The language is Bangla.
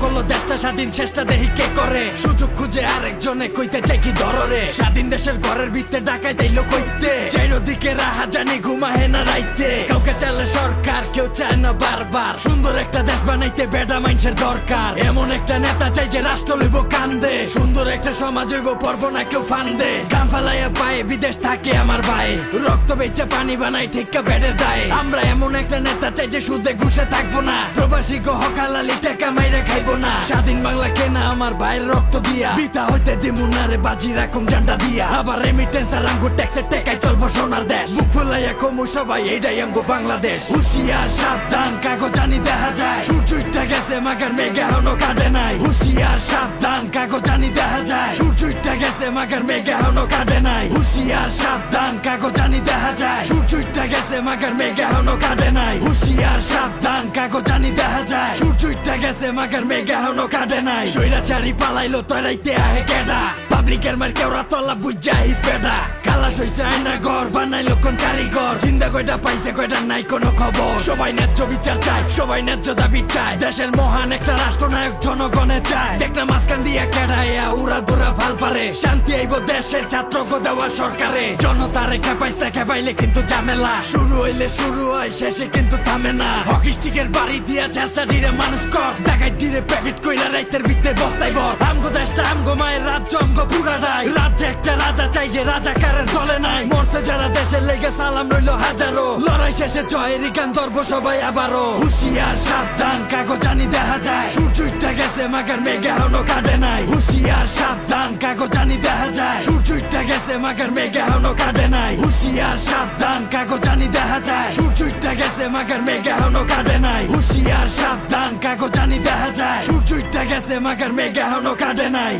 করলো দেশটা স্বাধীন, চেষ্টা দেখি কে করে। সুযোগ খুঁজে আরেকজনে কইতে চাই কি ধররে। স্বাধীন দেশের ঘরের ভিতরে ডাকাই দিল কইতে, চাইরদিকে রাহা জানি ঘুমাহে না রাইতে। কাউকে চাইলে সরকার, কেউ চায় না বারবার। সুন্দর একটা দেশ বানাইতে বেডা মানুষের দরকার। এমন একটা নেতা চাই যে রাষ্ট্র লইব কান্দে। সুন্দর একটা সমাজ হইব, পর্ব না কেউ ফান্দে। গাম ফালাইয়া পায়ে বিদেশ থাকে আমার ভাই, রক্ত বেচে পানি বানাই ঠিকা বেডের দায়। আমরা এমন একটা নেতা চাই যে সুদে ঘুষে থাকবো না, প্রবাসী গো হকালালি টাকা মাইরা খাইবো না। স্বাধীন বাংলা কেনা আমার ভাইয়ের রক্ত দিয়া, বিতা হইতে দিমু না রে বাজি রাখুম জান্ডা দিয়া। আবার রেমিটেন্স আর আমগো ট্যাক্সের টাকায় চলবো সোনার দেশ। মুখ ফুলাইয়া কমু সবাই, এইটাই আমগো বাংলাদেশ। হুশিয়ার সাবধান, কাগজ জানি দেখা যায়। সূর্যটা গেছে মাগার মেঘ এখনো কাটে নাই। হুশিয়ার সাবধান, কাগজ জানি দেখা যায়। সূর্যটা গেছে মাগার মেঘ এখনো কাটে নাই। হুশিয়ার সাবধান, কাগজ জানি দেখা যায়। সূর্যটা গেছে মাগার মেঘ এখনো কাটে নাই। হুশিয়ার সাবধান, কাগজ জানি দেখা যায়। সূর্যটা গেছে মাগার মেঘ এখনো কাটে নাই। স্বৈরাচারী পালাইলো তরাইতে আহে কেডা, পাবলিকের মার কেউরা তলা বুঝা হিস বেডা। কালাস হইছে আয়না ঘর, বানাইলো কোন কারিগর। চিন্তা কয়টা পাইছে কয়টা নাই কোনো খবর। সবাই ন্যায্য বিচার চায়, সবাই ন্যায্য দাবি চায়। দেশের মহান একটা রাষ্ট্রনায়ক জনগণে চায়। দেখ না মাঝখান দিয়া কেডাইয়া উড়া দুরা ভাল পারে। শান্তি আইব দেশের ছাত্রকে দেওয়া সরকারে। জনতারে খেপাইতে খেপাইলে কিন্তু ঝামেলা। শুরু হইলে শুরু হয়, শেষে কিন্তু থামে না। হকি স্টিকের বাড়ি দিয়া চেষ্টা দিরে মানুষ কর। টাকায় দিরে প্যাকেট কইরা রাইতের ভিতরে বস্তাই বর। আমগো দেশটা আমগো মায়ের রাজ্য, আমগো পুরাটাই। রাজ্যে একটা রাজা চাই যে রাজাকারের দলে নাই। মরছে যারা দেশের লেগে সালাম রইল হাজারো। লড়াই শেষে জয়েরই গান ধরবো সবাই আবারও। হুশিয়ার সাবধান, কাগজ জানি দেখা যায়। সূর্যটা গেছে মাগার মেঘ এখনো কাটে নাই। হুশিয়ার সাবধান, কাগজ জানি দেখা যায়। সূর্যটা গেছে মাগার মেঘ এখনো কাটে নাই। হুশিয়ার সাবধান, কাগজ জানি দেখা যায়। সূর্যটা গেছে মাগার মেঘ এখনো কাটে নাই। হুশিয়ার সাবধান, কাগজ জানি দেখা যায়। সূর্যটা গেছে মাগার মেঘ এখনো কাটে নাই।